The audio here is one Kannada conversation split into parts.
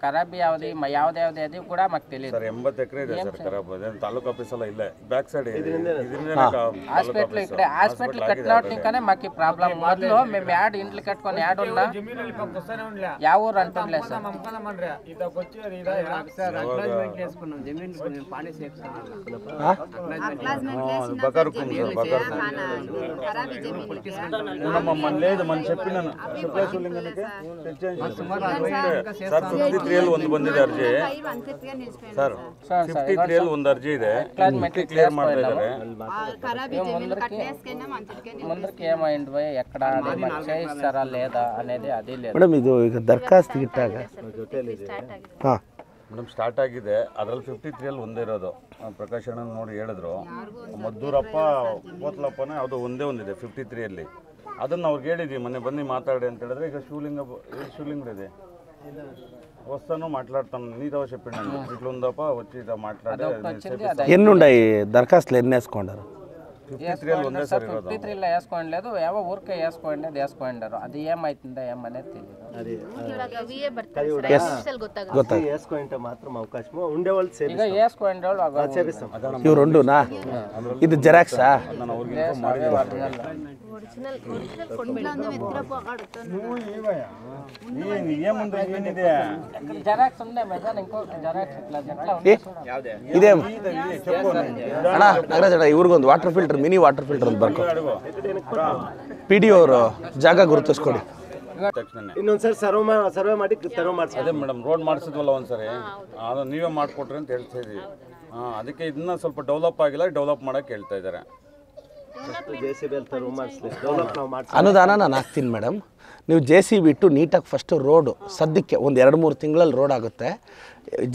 ఖరాబీ యావది యావది అది కూడా మాకు తెలియదు ಸರ್ 80 ಎಕರೆ ಇದೆ ಸರ್ ಖರಾಬ್ ಇದೆ ತಾಲೂಕು ಆಫೀಸ್ ಎಲ್ಲ ಇಲ್ಲೇ ಬ್ಯಾಕ್ ಸೈಡ್ హాస్పిటల్ ఇక్కడ హాస్పిటల్ కట్టినట్టుగానే మాకు ప్రాబ్లం మొదలు మేము యాడ్ ఇంట్లో కట్టుకొని యాడ్ ఉన్నా ಯಾವ ఊరు అంటుండే సార్ మన లేదు మనం చెప్పినాను ಸರ್ 53 ಅಲ್ಲಿ ಒಂದು ಬಂದಿದೆ ಅರ್ಜಿ ಸರ್ 53 ಅಲ್ಲಿ ಒಂದು ಅರ್ಜಿ ಇದೆ ಕ್ಲಿಯರ್ ಮಾಡ್ತಾ ಇದ್ದಾರೆ ముందరికి ఏమైంది పోయి ఎక్కడ చేయిస్తారా లేదా అనేది అది లేదు ಮೇಡಮ್ ಇದು ಈಗ ದರ್ಖಾಸ್ತು ಇಟ್ಟಾಗ ಹಾಂ ಮೇಡಮ್ ಸ್ಟಾರ್ಟ್ ಆಗಿದೆ ಅದರಲ್ಲಿ 53 ಅಲ್ಲಿ ಒಂದೇ ಇರೋದು ಪ್ರಕಾಶ್ ಅಣ್ಣ ನೋಡಿ ಹೇಳಿದ್ರು ಮದ್ದೂರಪ್ಪ ಕೋತ್ಲಪ್ಪನೇ ಅದು ಒಂದೇ ಒಂದಿದೆ 53 ಅಲ್ಲಿ ಅದನ್ನು ಅವ್ರಿಗೆ ಹೇಳಿದ್ವಿ ಮೊನ್ನೆ ಬನ್ನಿ ಮಾತಾಡಿ ಅಂತ ಹೇಳಿದ್ರೆ ಈಗ ಶಿವಲಿಂಗ ಇದೆ వస్తాను మాట్లాడతాను నీతో చెప్పండి ఇట్లుందప్ప వచ్చి ఇట్లా మాట్లాడి ఎన్నుండాయి దరఖాస్తులు ఎన్ని వేసుకున్నారు 53లో వేసుకోండి ఏవో ఊరికే వేసుకోండారు అది ఏమైతుందో ఏమనేది తెలియదు వేసుకుంటే మాత్రం అవకాశం ఉండేవాళ్ళు ಈಗ వేసుకోండి ఇవి రెండునా ఇది జెరాక్సా జెరాక్స్ ఉండే మెజాన్ ఇంకొక జెరాక్స్ ఇట్లా ఇదేం ಅಣ್ಣ ನಾಗರಾಜ್ ಅಣ್ಣ ಇವ್ರಿಗೊಂದು water filter mini water filter ಅಂತ ಬರ್ಕೊ ಪಿ ಡಿ ಅವರು ಜಾಗ ಗುರುತಿಸ್ಕೊಡಿ ಇನ್ನೊಂದ್ಸರಿ ಸರ್ವೆ ಮಾಡಿ ತೆರವು ಮಾಡಿಸಿ ಅದೇ ಮೇಡಮ್ ರೋಡ್ ಮಾಡಿಸಿದ್ವಲ್ಲ ಒಂದ್ಸರಿ ಅದು ನೀವೇ ಮಾಡಿಕೊಟ್ರಿ ಅಂತ ಹೇಳ್ತಾ ಇದ್ವಿ ಅದಕ್ಕೆ ಇದನ್ನ ಸ್ವಲ್ಪ ಡೆವಲಪ್ ಆಗಿಲ್ಲ ಡೆವಲಪ್ ಮಾಡಕ್ಕೆ ಹೇಳ್ತಾ ಇದ್ದಾರೆ ಅನುದಾನ ನಾನು ಹಾಕ್ತೀನಿ ಮೇಡಮ್ ನೀವು ಜೆ ಸಿ ಬಿ ಇಟ್ಟು ನೀಟಾಗಿ ಫಸ್ಟು ರೋಡು ಸದ್ಯಕ್ಕೆ ಒಂದು 2-3 ತಿಂಗಳಲ್ಲಿ ರೋಡ್ ಆಗುತ್ತೆ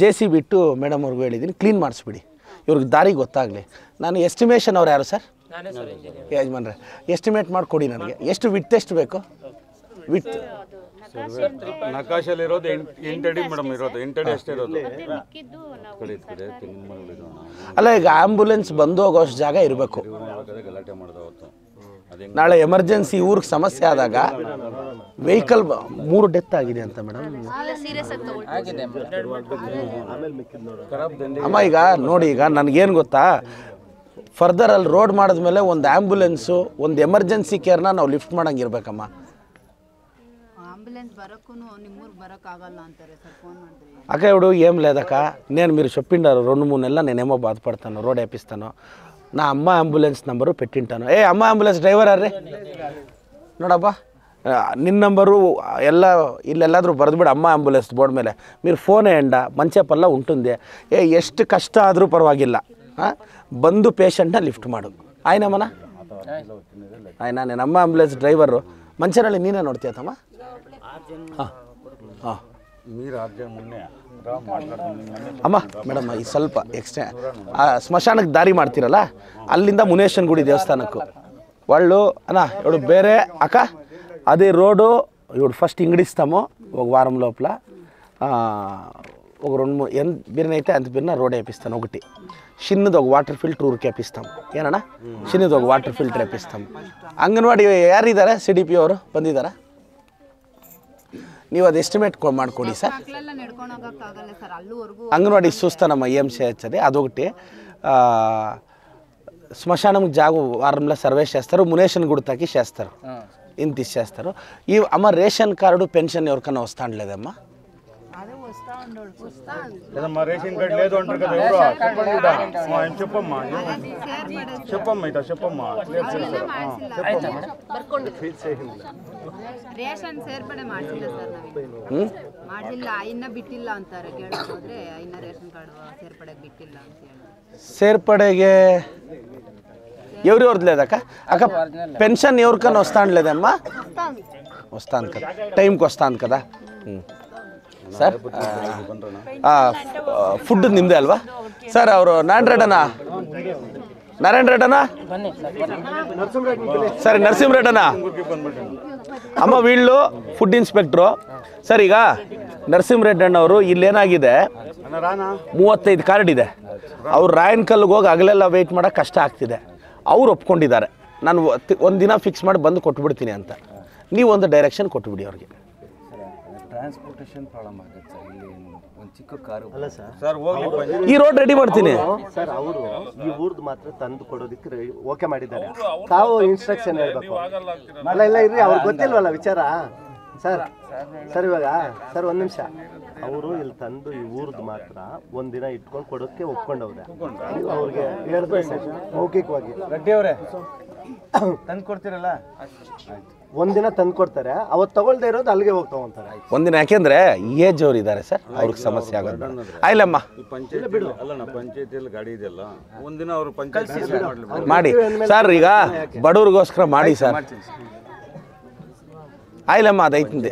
ಜೆ ಸಿ ಬಿ ಇಟ್ಟು ಮೇಡಮ್ ಅವ್ರಿಗೂ ಹೇಳಿದ್ದೀನಿ ಕ್ಲೀನ್ ಮಾಡಿಸ್ಬಿಡಿ ಇವ್ರಿಗೆ ದಾರಿ ಗೊತ್ತಾಗಲಿ ನಾನು ಎಸ್ಟಿಮೇಷನ್ ಅವ್ರು ಯಾರು ಸರ್ ಯಜಮಾನ್ರೆ ಎಸ್ಟಿಮೇಟ್ ಮಾಡಿಕೊಡಿ ನನಗೆ ಎಷ್ಟು ವಿಡ್ತ್ ಎಷ್ಟು ಬೇಕು ವಿಡ್ತ್ ನಕಾಶಲ್ಲಿ ಇರೋದು 8 ಅಡಿ ಮೇಡಮ್ ಇರೋದು 8 ಅಡಿ ಅಷ್ಟೇ ಇರೋದು ಅಲ್ಲ ಈಗ ಆಂಬುಲೆನ್ಸ್ ಬಂದು ಹೋಗೋಷ್ಟು ಜಾಗ ಇರಬೇಕು ಗಲಾಟೆ ಮಾಡಿದವತ್ತು ನಾಳೆ ಎಮರ್ಜೆನ್ಸಿ ಊರಿಗೆ ಸಮಸ್ಯೆ ಆದಾಗ ವೆಹಿಕಲ್ 3 ಡೆತ್ ಆಗಿದೆ ಅಂತ ಮೇಡಮ್ ಅಮ್ಮ ಈಗ ನೋಡಿ ಈಗ ನನಗೇನು ಗೊತ್ತಾ ಫರ್ದರ್ ಅಲ್ಲಿ ರೋಡ್ ಮಾಡಿದ್ಮೇಲೆ ಒಂದು ಆಂಬುಲೆನ್ಸು ಒಂದು ಎಮರ್ಜೆನ್ಸಿ ಕೇರ್ನ ನಾವು ಲಿಫ್ಟ್ ಮಾಡಂಗಿರ್ಬೇಕಮ್ಮ అక్క ఇప్పుడు ఏం లేదక్క నేను మీరు చెప్పిండారు 2-3 నెలలు నేనేమో బాధపడతాను రోడ్ వేపిస్తాను నా అమ్మ అంబులెన్స్ నంబరు పెట్టింటాను ఏ అమ్మ అంబులెన్స్ డ్రైవర్ ಅರ್ರೆ ನೋಡಪ್ಪ ನಿನ್ನ ನಂಬರು ಎಲ್ಲ ಇಲ್ಲೆಲ್ಲಾದರೂ ಬರೆದ್ಬಿಡು ಅಮ್ಮ ಅಂಬುಲೆನ್ಸ್ ಬೋರ್ಡ್ ಮೇಲೆ మీరు ఫోన్ వేయండి మంచి పల్ల ఉంటుంది ఏ ಎಷ್ಟು ಕಷ್ಟ ಆದರೂ ಪರವಾಗಿಲ್ಲ ಬಂದು ಪೇಷಂಟ್ನ ಲಿಫ್ಟ್ ಮಾಡು ಆಯ್ನಮ್ಮನ ಆಯ್ನಾ నేను ಅಮ್ಮ ಅಂಬುಲೆನ್ಸ್ ಡ್ರೈವರು ಮಂಚನಹಳ್ಳಿ ನೀನೇ ನೋಡ್ತೀಯ ತಮ್ಮ ಅಮ್ಮ ಮೇಡಮ್ ಈ ಸ್ವಲ್ಪ ಎಕ್ಸ್ಟ್ರಾ ಸ್ಮಶಾನಕ್ಕೆ ದಾರಿ ಮಾಡ್ತೀರಲ್ಲ ಅಲ್ಲಿಂದ ಮುನೇಶ್ವರನ ಗುಡಿ ದೇವಸ್ಥಾನಕ್ಕೂ వాళ్ళు అన్నా ఇప్పుడు ಬೇರೆ అక్క అది రోడ్డు ఇప్పుడు ఫస్ట్ ఇంగడిస్తాము ఒక వారం లోపల ఒక 2-3 ఎంత బిర్నైతే అంత బిర్న రోడ్ వేపిస్తాను ఒకటి చిన్నది ఒక వాటర్ ఫిಲ್ಟರ್ ಊರಿಗೆ వేపిస్తాం ಏನಣ್ಣ ಚಿನ್ನದು ఒక ವಾಟರ್ ಫಿಲ್ಟರ್ వేపిస్తాం ಅಂಗನವಾಡಿ ಯಾರಿದ್ದಾರೆ ಸಿ ಡಿ ಪಿ ಅವರು ಬಂದಿದ್ದಾರಾ ನೀವು ಅದು ಎಸ್ಟಿಮೇಟ್ ಮಾಡಿಕೊಡಿ ಸರ್ అంగన్వాడీ చూస్తానమ్మా ఏం చేయొచ్చది అదొకటి శ్మశానం జాగ వారంలో సర్వే చేస్తారు మునేషన్ గుడితాకి చేస్తారు ఇంత ఇచ్చేస్తారు ఈ అమ్మ రేషన్ కార్డు పెన్షన్ ఎవరికైనా వస్తాండలేదమ్మా రేషన్ కార్డు లేదు అంటారు కదా చెప్పమ్మా చెప్పమ్మా ఇట చెప్పమ్మా ರೇಷನ್ ಸೇರ್ಪಡೆ ಮಾಡಿಸಿಲ್ಲ ಸರ್ ನಾವು ಮಾಡಿಲ್ಲ ಇನ್ನ ಬಿಟ್ಟಿಲ್ಲ ಅಂತಾರೆ ಕೇಳಕ್ ಹೋದ್ರೆ ಇನ್ನ ರೇಷನ್ ಕಾರ್ಡ್ ಸೇರ್ಪಡೆಗೆ ಬಿಟ್ಟಿಲ್ಲ ಅಂತ ಹೇಳಿ ಸೇರ್ಪಡೆಗೆ ఎవరిది లేదక్క అక్క పెన్షన్ ఎవరికైనా వస్తాండలేదమ్మా వస్తాను కదా టైంకి వస్తాను కదా ಸರ್ ಫುಡ್ ನಿಮ್ಮದೇ ಅಲ್ವಾ ಸರ್ ಅವರು ನಾರಾಯಣ ರೆಡ್ಡನಾ ಸರಿ ನರಸಿಂಹರೆಡ್ಡನಾ ಅಮ್ಮ ವೀళ్ళు ಫುಡ್ ಇನ್ಸ್ಪೆಕ್ಟ್ರು ಸರ್ ಈಗ ನರಸಿಂಹರೆಡ್ಡಣ್ಣವರು ಇಲ್ಲೇನಾಗಿದೆ 35 ಕಾರ್ಡ್ ಇದೆ ಅವ್ರು ರಾಯನಕಲ್ಗೆ ಹೋಗಿ ಹಗಲೆಲ್ಲ ವೆಯ್ಟ್ ಮಾಡೋಕ್ಕೆ ಕಷ್ಟ ಆಗ್ತಿದೆ ಅವ್ರು ಒಪ್ಕೊಂಡಿದ್ದಾರೆ ನಾನು ಒಂದು ದಿನ ಫಿಕ್ಸ್ ಮಾಡಿ ಬಂದು ಕೊಟ್ಬಿಡ್ತೀನಿ ಅಂತ ನೀವು ಒಂದು ಡೈರೆಕ್ಷನ್ ಕೊಟ್ಬಿಡಿ ಅವ್ರಿಗೆ ಟ್ರಾನ್ಸ್ಪೋರ್ಟೇಷನ್ ಪ್ರಾಬ್ಲಮ್ ಆಗುತ್ತೆ ಸರ್ ಇಲ್ಲಿ ಅಲ್ಲ ಸರ್ ಸರ್ ಹೋಗ್ಲಿ ಈ ರೋಡ್ ರೆಡಿ ಮಾಡ್ತೀನಿ. ಸರ್ ಅವರು ಈ ಊರ್ದು ಮಾತ್ರ ತಂದು ಕೊಡೋದಕ್ಕೆ ಓಕೆ ಮಾಡಿದ್ದಾರೆ. ತಾವು ಇನ್ಸ್ಟ್ರಕ್ಷನ್ ಹೇಳ್ಬೇಕು. ಅಲ್ಲ ಇಲ್ಲ ಇರ್ರಿ, ಅವ್ರಿಗೆ ಗೊತ್ತಿಲ್ವಲ್ಲ ವಿಚಾರ. ಸರ್ ಸರ್ ಇವಾಗ ಸರ್ ಒಂದು ನಿಮಿಷ, ಅವರು ಇಲ್ಲಿ ತಂದು ಈ ಊರ್ದು ಮಾತ್ರ ಒಂದಿನ ಇಟ್ಕೊಂಡು ಕೊಡೋಕ್ಕೆ ಒಪ್ಕೊಂಡವ್ರೆ. ಅವ್ರಿಗೆ ಹೇಳಿದ್ರೆ ಸರ್ ಮೌಖಿಕವಾಗಿ ರೆಡ್ಡಿ ಅವರೇ ತಂದು ಕೊಡ್ತೀರಲ್ಲ, ಒಂದಿನ ತಂದು ಕೊಡ್ತಾರೆ, ಅವತ್ತು ತಗೊಳ್ದೇ ಇರೋದು ಅಲ್ಲಿಗೆ ಹೋಗಿ ತಗೊಂತಾರೆ. ಒಂದಿನ ಯಾಕೆಂದ್ರೆ ಏಜ್ ಅವ್ರು ಇದ್ದಾರೆ ಸರ್, ಅವ್ರಿಗೆ ಸಮಸ್ಯೆ ಆಗೋದು ಬೇಡ. ಆಯ್ಲಮ್ಮ ಪಂಚಾಯತಿ ಅಲ್ಲ ಪಂಚಾಯತಿಯಲ್ಲಿ ಗಾಡಿ ಇದೆಯಲ್ಲ, ಒಂದಿನ ಅವರು ಪಂಚಾಯತಿ ಮಾಡಿ ಸರ್, ಈಗ ಬಡವ್ರಿಗೋಸ್ಕರ ಮಾಡಿ ಸರ್. ಆಯ್ಲಮ್ಮ ಅದೈತಂದೆ.